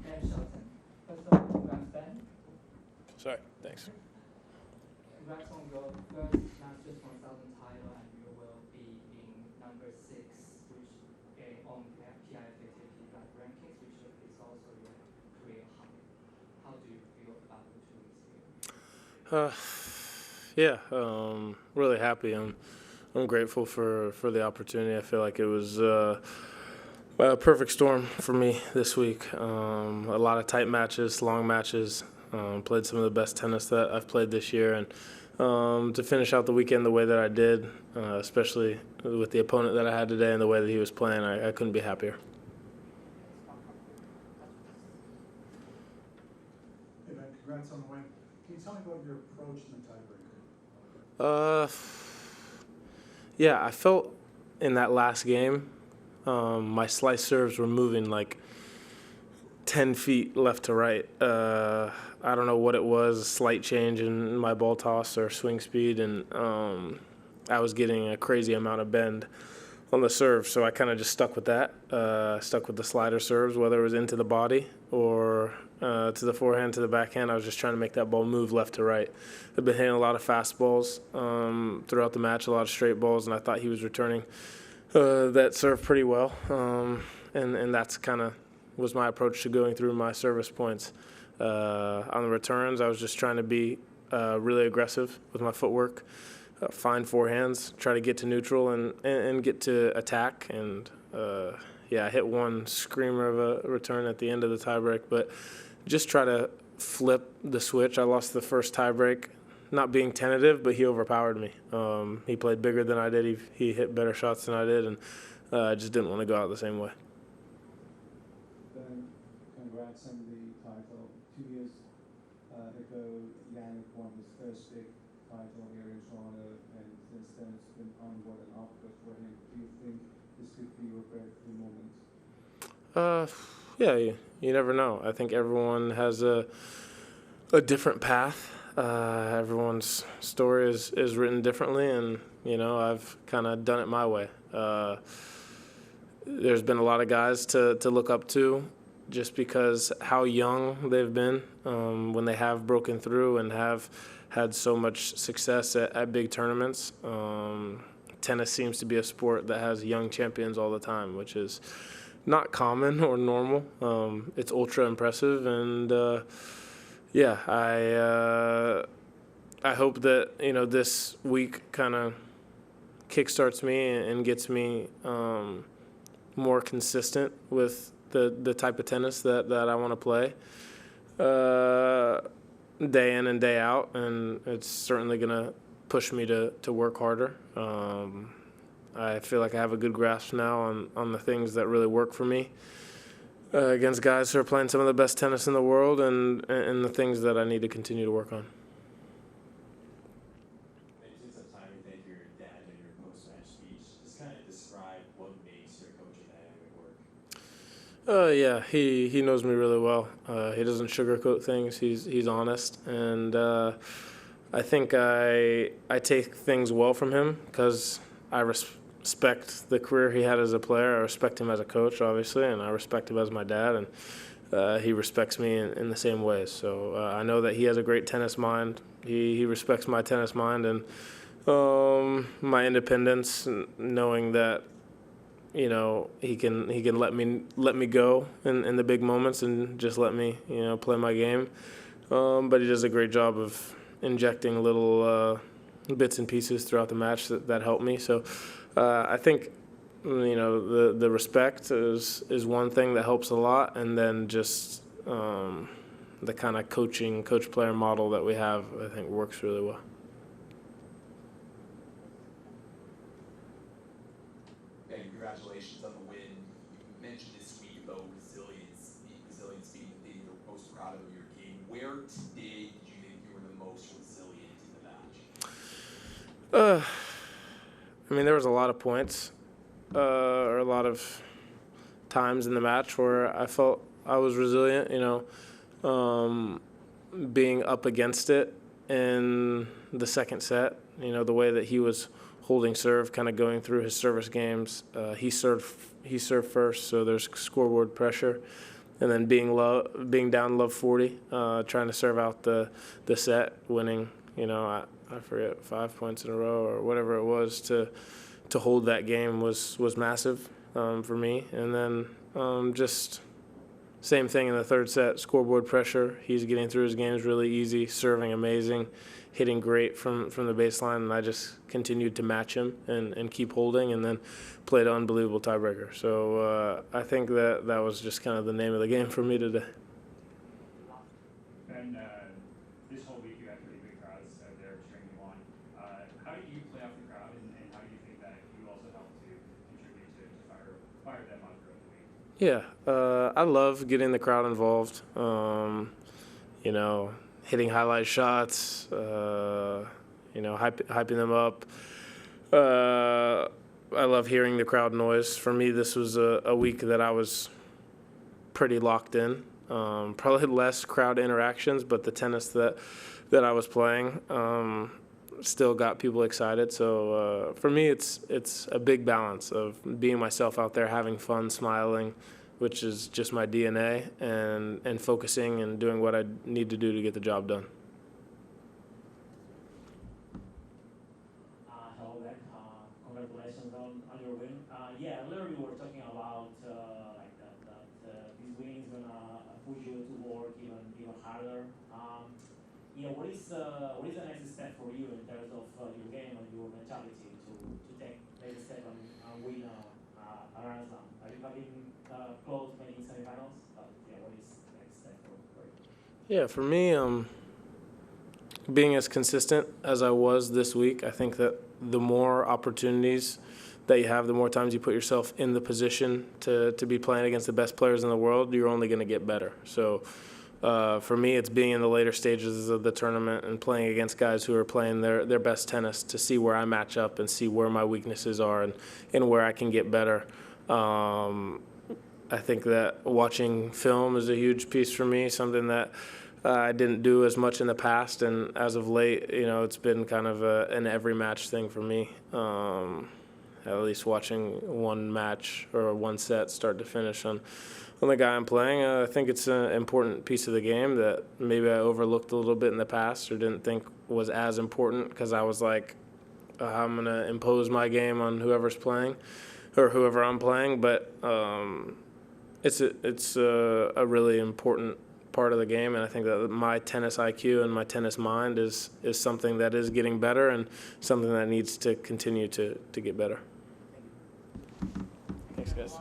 Ben and Shelton. First of all, congrats, Ben. Sorry, thanks. Congrats on your first Masters 1000 title, and you will be in number 6, which on PI50 rankings, which is also your career high. How do you feel about the 2 weeks here? Really happy. I'm grateful for the opportunity. I feel like it was a perfect storm for me this week. A lot of tight matches, long matches. Played some of the best tennis that I've played this year, and to finish out the weekend the way that I did, especially with the opponent that I had today and the way that he was playing, I couldn't be happier. Hey, Ben, congrats on the win. Can you tell me about your approach in the tiebreaker? Yeah, I felt in that last game, my slice serves were moving like 10 feet left to right. I don't know what it was, a slight change in my ball toss or swing speed, and I was getting a crazy amount of bend on the serve, so I kind of just stuck with that, stuck with the slider serves, whether it was into the body or to the forehand, to the backhand. I was just trying to make that ball move left to right. I've been hitting a lot of fastballs throughout the match, a lot of straight balls, and I thought he was returning that serve pretty well, and that's kind of was my approach to going through my service points. On the returns, I was just trying to be really aggressive with my footwork, find forehands, try to get to neutral and get to attack. And I hit one screamer of a return at the end of the tiebreak, but just try to flip the switch. I lost the first tiebreak, not being tentative, but he overpowered me. He played bigger than I did. He hit better shots than I did, and I just didn't want to go out the same way. Congrats on the title. 2 years ago, Yannick won his first big title here in Toronto, and since then it's been onward and upward for him. Do you think this could be your breakthrough moment? You never know. I think everyone has a different path. Everyone's story is written differently, and I've kind of done it my way. There's been a lot of guys to look up to, just because how young they've been when they have broken through and have had so much success at big tournaments. Tennis seems to be a sport that has young champions all the time, which is not common or normal. It's ultra impressive, and I hope that this week kind of kickstarts me and gets me more consistent with the type of tennis that I want to play day in and day out, and it's certainly going to push me to work harder. I feel like I have a good grasp now on the things that really work for me against guys who are playing some of the best tennis in the world, and the things that I need to continue to work on. Maybe take some time to thank your dad in your post-match speech. Just kind of describe what makes your coaching dynamic work. He knows me really well. He doesn't sugarcoat things. He's honest, and I think I take things well from him because I respect the career he had as a player. I respect him as a coach, obviously, and I respect him as my dad, and he respects me in the same ways. So I know that he has a great tennis mind. He respects my tennis mind and my independence, knowing that he can let me go in the big moments and just let me play my game. But he does a great job of injecting little bits and pieces throughout the match that help me. So I think the respect is one thing that helps a lot, and then just the kind of coach-player model that we have, I think, works really well. And congratulations on the win. You mentioned this week about resilience being the thing you're most proud of your game. Where today did you think you were the most resilient in the match? There was a lot of points, or a lot of times in the match where I felt I was resilient, being up against it in the second set, the way that he was holding serve, kind of going through his service games. He served first, so there's scoreboard pressure. and then being down love 40, trying to serve out the set, winning. I forget 5 points in a row or whatever it was to hold that game was massive for me. And then just same thing in the third set, scoreboard pressure. He's getting through his games really easy, serving amazing, hitting great from the baseline, and I just continued to match him and keep holding, and then played an unbelievable tiebreaker. So I think that was just kind of the name of the game for me today. And this whole week you had pretty big crowds out there cheering you on. How do you play off the crowd, and how do you think that you also help to contribute to fire them up throughout the week? Yeah, I love getting the crowd involved. Hitting highlight shots, hyping them up. I love hearing the crowd noise. For me, this was a week that I was pretty locked in. Probably less crowd interactions, but the tennis that I was playing still got people excited. So for me, it's a big balance of being myself out there, having fun, smiling, which is just my DNA, and focusing and doing what I need to do to get the job done. Hello, Ben. Congratulations on your win. Earlier you were talking about that this win is gonna push you to work even harder. What is the next step for you in terms of your game and your mentality to take next step and win a Grand Slam? Have you been close making semifinals? What is the next step for you? Yeah, for me, being as consistent as I was this week, I think that the more opportunities that you have, the more times you put yourself in the position to be playing against the best players in the world, you're only going to get better. So for me, it's being in the later stages of the tournament and playing against guys who are playing their best tennis to see where I match up and see where my weaknesses are and where I can get better. I think that watching film is a huge piece for me, something that I didn't do as much in the past, and as of late, it's been kind of an every match thing for me. At least watching one match or one set start to finish on the guy I'm playing. I think it's an important piece of the game that maybe I overlooked a little bit in the past or didn't think was as important because I was like, I'm going to impose my game on whoever's playing or whoever I'm playing. But it's a really important part of the game, and I think that my tennis IQ and my tennis mind is something that is getting better and something that needs to continue to get better. Thanks, guys.